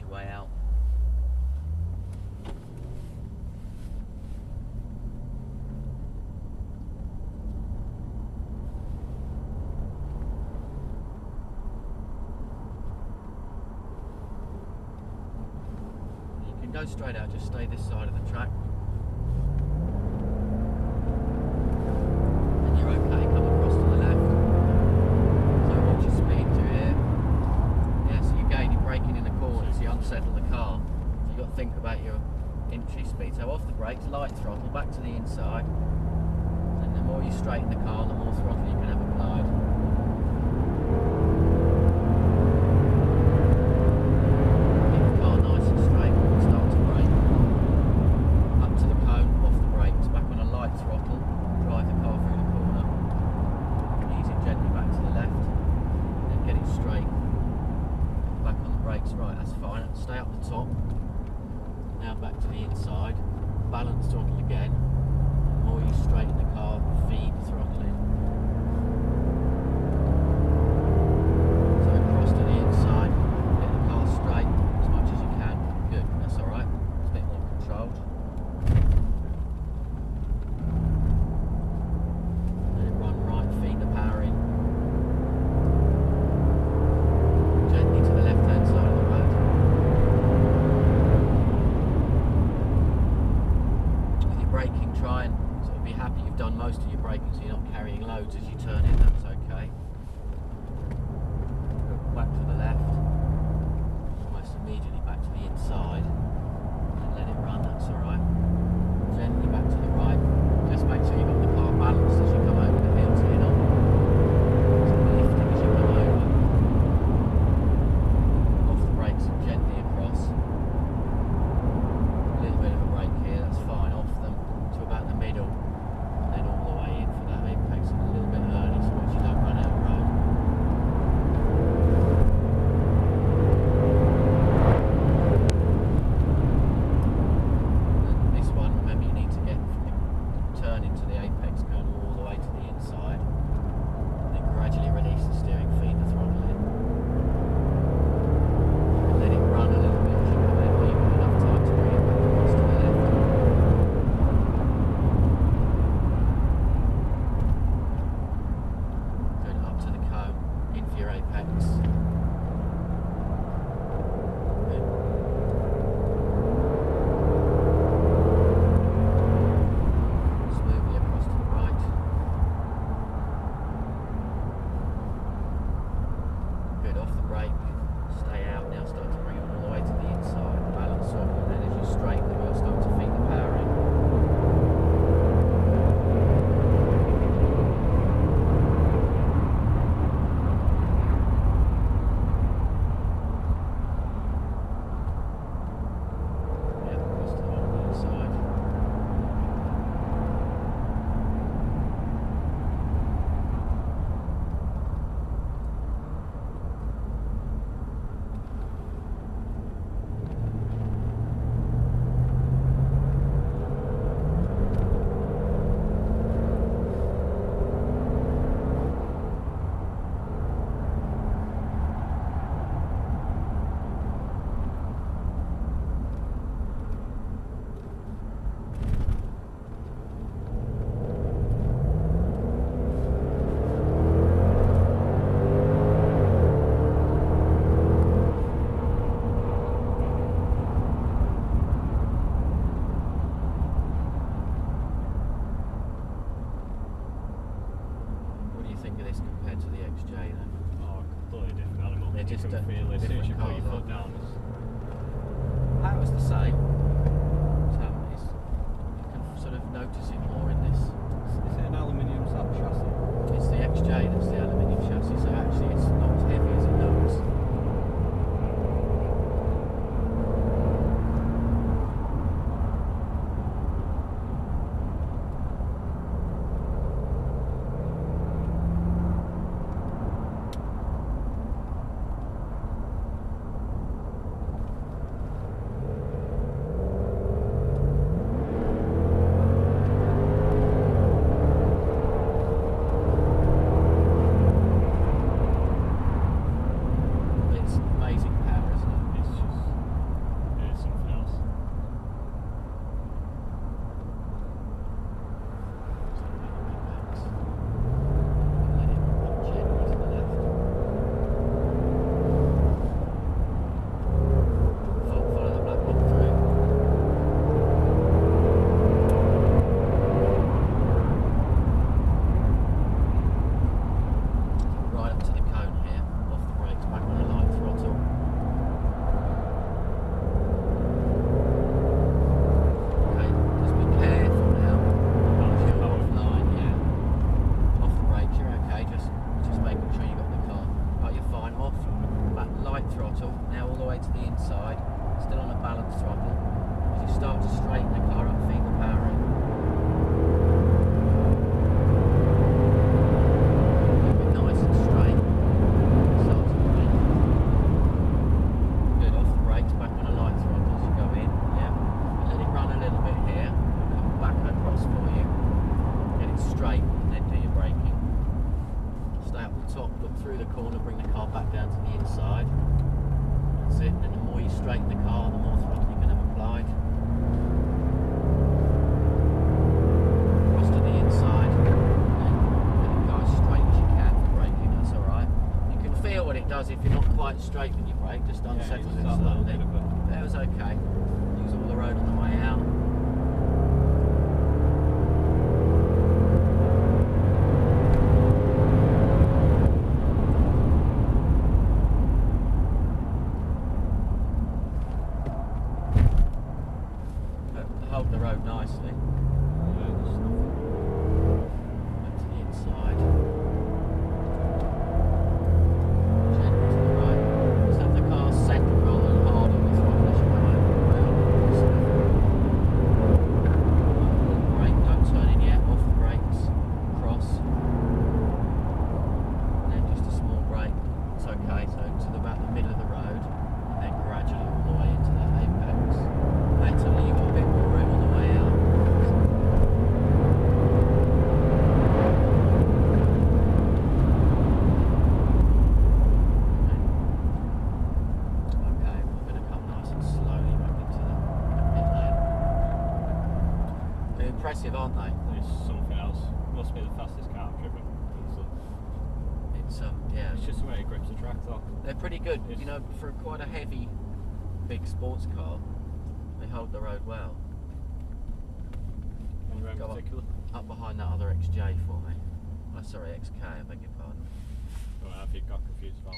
way out. You can go straight out, just stay this side of the track. And you're okay, come across to the left. So watch your speed to here. Yeah, so again, you're braking in the corner, so you unsettle the car. So you've got to think about your entry speed. So off the brakes, light throttle, back to the inside. And the more you straighten the car, the more throttle you can have applied. Keep the car nice and straight, start to brake. Up to the cone, off the brakes, back on a light throttle, drive the car through the corner. Ease it gently back to the left, and then get it straight. Back on the brakes, right, that's fine. Stay up the top. Now back to the inside, balance throttle again. The more you straighten the car, feed throttle in. So across to the inside, get the car straight as much as you can. Good, that's alright. It's a bit more controlled. Let it run right, feed the power in. Gently to the left hand side of the road. With your braking, try and sort of be happy you've done most of your braking so you're not carrying loads as you turn in, that's okay. Go back to the left, almost immediately back to the inside, and let it run, that's alright. Gently back to the right, just make sure you've got the car balanced as you come over the hill so you're not sort of lifting as you come over. Off the brakes and gently across. A little bit of a brake here, that's fine, off them to about the middle, and then all the way in for that apex, a little bit early so that you don't run out of road. And this one, remember you need to get from the turn into the apex kernel all the way to the inside, and then gradually release the steering, feed the throttle in. And let it run a little bit as you come in, leave it enough time to bring it back across to the left. Good, up to the cone, in for your apex. Good. Smoothly across to the right. Good, off the brake, stay out now, start to bring it all the way to the inside, balance throttle, and then as you straighten the wheel, start to feed the power in. Yeah, across to the inside. What do you think of this compared to the XJ then? Oh, completely different animal. They're just different a feeling. As soon as you different put your cars, foot aren't down, Power's the same. So it's, you can sort of notice it more in this. is it an aluminium chassis? It's the XJ that's the aluminium chassis, so actually it's not as heavy as it looks. inside, still on a balanced throttle. As you start to straighten the car up, feed the power in. Keep it nice and straight. Start to brake. Good, off the brakes, back on a light throttle as you go in. Yeah. Let it run a little bit here. Come back across for you. Get it straight and then do your braking. Stay up the top, look through the corner, bring the car back down to the inside. That's it. And the more you straighten the car, the more throttle you're going to have applied. Cross to the inside. And let it go as straight as you can for braking. That's all right. You can feel what it does if you're not quite straight when you brake. Just unsettle it slowly. That was okay. Use all the road on the way out. Hold the road nicely. Back to the inside. Gently to the right. Just have the car settle rather than hard on the throttle as you go over the rail. Brake, don't turn in yet. Off the brakes. Cross. And then just a small brake. It's okay. So to about the middle of the road. And then gradually all the way into that apex. Wait till you've got a bit more room on the way out. Okay, we're going to come nice and slowly back into the pit lane. They're impressive, aren't they? It's something else. Must be the fastest car I've driven. It's yeah. It's just the way it grips the track though. They're pretty good. It's- You know, for quite a heavy, big sports car, they hold the road well. Anywhere in Go up. particular? Up behind that other XJ for me. Oh, sorry, XK, I beg your pardon. Well, I think I got confused about